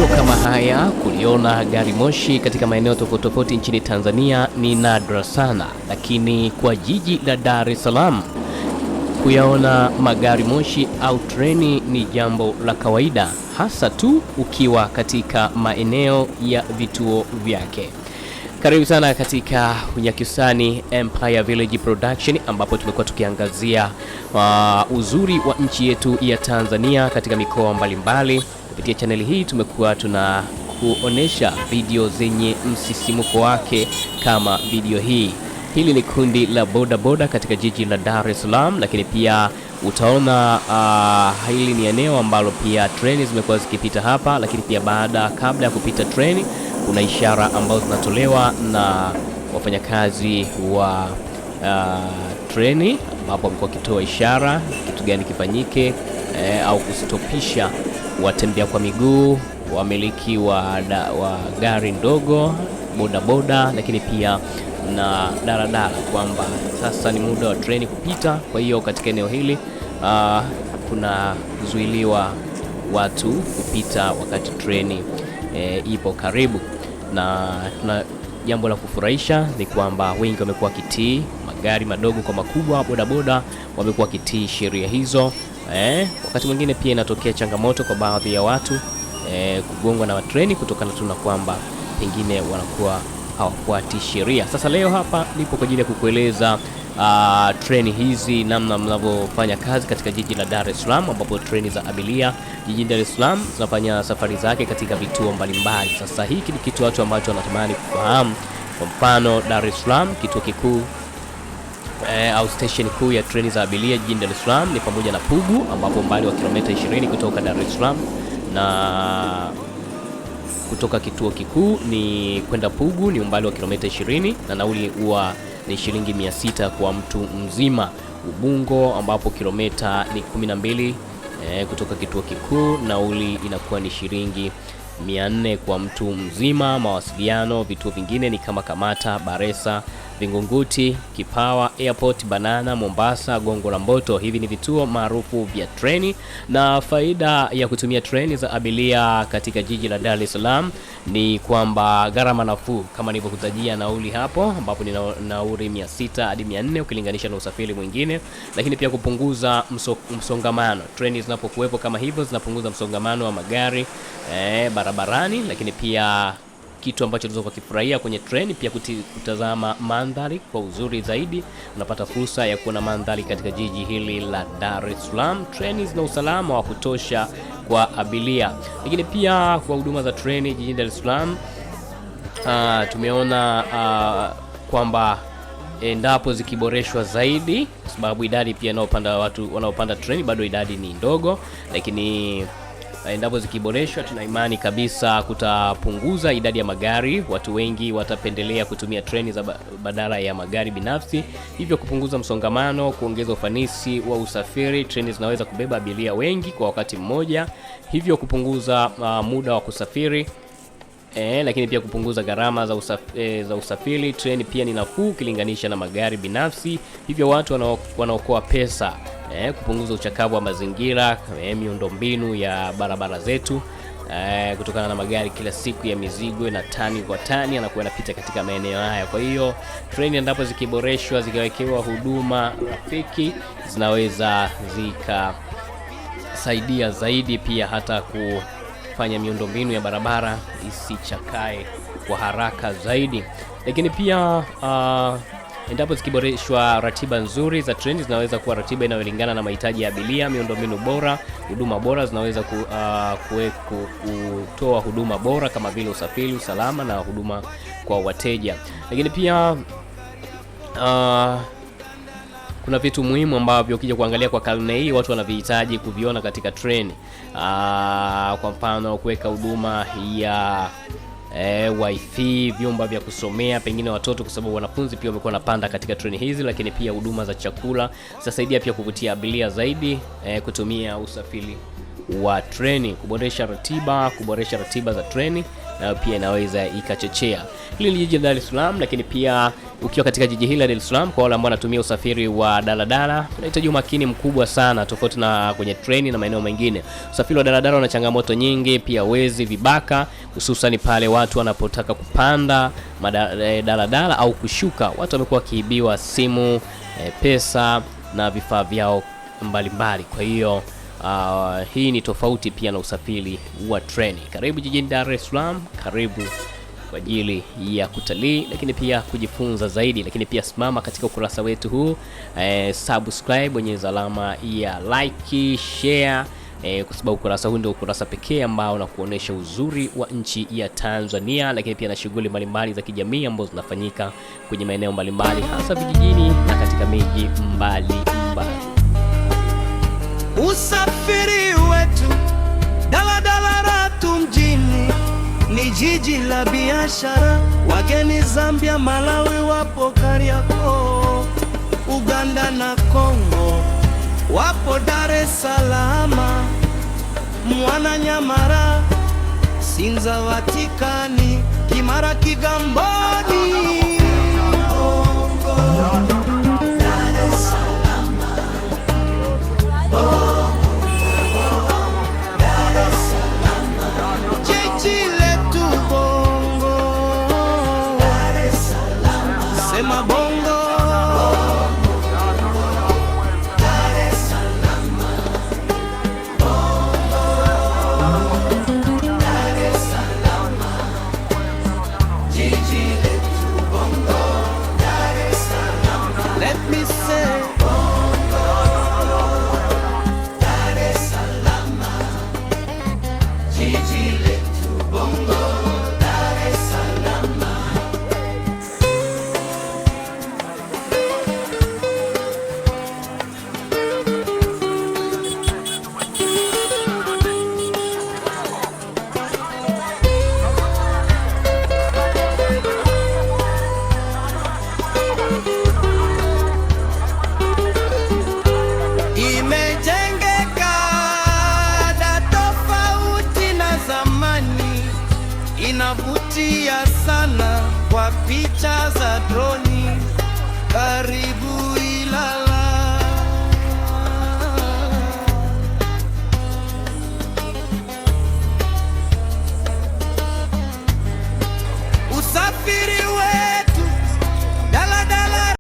Matukio kama haya, kuliona gari moshi katika maeneo tofauti tofauti nchini Tanzania ni nadra sana, lakini kwa jiji la Dar es Salaam kuyaona magari moshi au treni ni jambo la kawaida, hasa tu ukiwa katika maeneo ya vituo vyake. Karibu sana katika Unyakyusani Empire Village Production, ambapo tumekuwa tukiangazia uzuri wa nchi yetu ya Tanzania katika mikoa mbalimbali. Kupitia chaneli hii tumekuwa tunakuonesha video zenye msisimuko wake kama video hii. Hili ni kundi la boda boda katika jiji la Dar es Salaam, lakini pia utaona hili ni eneo ambalo pia treni zimekuwa zikipita hapa, lakini pia kabla ya kupita treni kuna ishara ambazo zinatolewa na wafanyakazi wa treni, ambapo wamekuwa wakitoa ishara kitu gani kifanyike au kustopisha watembea kwa miguu, wamiliki wa gari ndogo, boda boda, lakini pia na daladala, kwamba sasa ni muda wa treni kupita. Kwa hiyo katika eneo hili kuna zuiliwa watu kupita wakati treni ipo karibu. Na jambo la kufurahisha ni kwamba wengi wamekuwa kitii, magari madogo kwa makubwa, boda boda wamekuwa kitii sheria hizo. Wakati mwingine pia inatokea changamoto kwa baadhi ya watu kugongwa na treni kutokana tu na kwamba pengine wanakuwa hawafuati sheria. Sasa leo hapa nipo kwa ajili ya kukueleza treni hizi namna mnavyofanya kazi katika jiji la Dar es Salaam, ambapo treni za abiria jijini Dar es Salaam zinafanya safari zake katika vituo mbalimbali. Sasa hiki ni kitu watu ambacho wanatamani kufahamu. Kwa mfano, Dar es Salaam kituo kikuu au station kuu ya treni za abiria jijini Dar es Salaam ni pamoja na Pugu, ambapo umbali wa kilomita 20 kutoka Dar es Salaam, na kutoka kituo kikuu ni kwenda Pugu ni umbali wa kilomita 20 na nauli huwa ni shilingi 600 kwa mtu mzima. Ubungo ambapo kilomita ni 12 kutoka kituo kikuu, nauli inakuwa ni shilingi 400 kwa mtu mzima. Mawasiliano vituo vingine ni kama Kamata, Baresa, Vingunguti, Kipawa, Airport, Banana, Mombasa, Gongo la Mboto. Hivi ni vituo maarufu vya treni, na faida ya kutumia treni za abiria katika jiji la Dar es Salaam ni kwamba gharama nafuu, kama nilivyokutajia nauli hapo, ambapo ni nauli 600 hadi 400 ukilinganisha na usafiri mwingine. Lakini pia kupunguza msongamano. Treni zinapokuwepo kama hivyo zinapunguza msongamano wa magari barabarani, lakini pia kitu ambacho unaweza kufurahia kwenye treni pia kutazama mandhari kwa uzuri zaidi. Unapata fursa ya kuona mandhari katika jiji hili la Dar es Salaam. Treni zina usalama wa kutosha kwa abiria, lakini pia kwa huduma za treni jijini Dar es Salaam tumeona kwamba endapo zikiboreshwa zaidi, kwa sababu idadi pia watu wanaopanda treni bado idadi ni ndogo, lakini endapo zikiboreshwa tuna imani kabisa kutapunguza idadi ya magari. Watu wengi watapendelea kutumia treni za badala ya magari binafsi, hivyo kupunguza msongamano, kuongeza ufanisi wa usafiri. Treni zinaweza kubeba abiria wengi kwa wakati mmoja, hivyo kupunguza muda wa kusafiri, lakini pia kupunguza gharama za usafiri. Treni pia ni nafuu ukilinganisha na magari binafsi, hivyo watu wanaokoa pesa. Kupunguza uchakavu wa mazingira, miundombinu ya barabara zetu, kutokana na magari kila siku ya mizigo na tani kwa tani anakuwa yanapita katika maeneo haya. Kwa hiyo treni endapo zikiboreshwa, zikawekewa huduma rafiki, zinaweza zikasaidia zaidi pia hata kufanya miundombinu ya barabara isichakae kwa haraka zaidi. Lakini pia endapo zikiboreshwa, ratiba nzuri za treni zinaweza kuwa ratiba inayolingana na mahitaji ya abiria, miundombinu bora, huduma bora zinaweza kutoa huduma bora kama vile usafiri, usalama na huduma kwa wateja. Lakini pia kuna vitu muhimu ambavyo ukija kuangalia kwa karne hii watu wanavihitaji kuviona katika treni. Kwa mfano kuweka huduma ya wifi, vyumba vya kusomea pengine watoto, kwa sababu wanafunzi pia wamekuwa wanapanda katika treni hizi. Lakini pia huduma za chakula zitasaidia pia kuvutia abiria zaidi kutumia usafiri wa treni. Kuboresha ratiba za treni na pia inaweza ikachochea. Hili ni jiji la Dar es Salaam, lakini pia ukiwa katika jiji hili la Dar es Salaam, kwa wale ambao wanatumia usafiri wa daladala, unahitaji umakini mkubwa sana, tofauti na kwenye treni na maeneo mengine. Usafiri wa daladala una changamoto nyingi, pia wezi, vibaka, hususan pale watu wanapotaka kupanda daladala au kushuka. Watu wamekuwa wakiibiwa simu, pesa na vifaa vyao mbalimbali. Kwa hiyo hii ni tofauti pia na usafiri wa treni. Karibu jijini Dar es Salaam, karibu kwa ajili ya kutalii, lakini pia kujifunza zaidi. Lakini pia simama katika ukurasa wetu huu, subscribe, bonyeza alama ya like, share, kwa sababu ukurasa huu ndio ukurasa pekee ambao unakuonesha uzuri wa nchi ya Tanzania, lakini pia na shughuli mbalimbali za kijamii ambazo zinafanyika kwenye maeneo mbalimbali, hasa vijijini na katika miji mbalimbali. Usafiri wetu daladala Ratu mjini ni jiji la biashara. Wageni Zambia, Malawi wapo Kariakoo, Uganda na Kongo wapo Dar es Salaam, Mwananyamala, Sinza, Vatikani, Kimara, Kigamboni. Inavutia sana kwa picha za droni. Karibu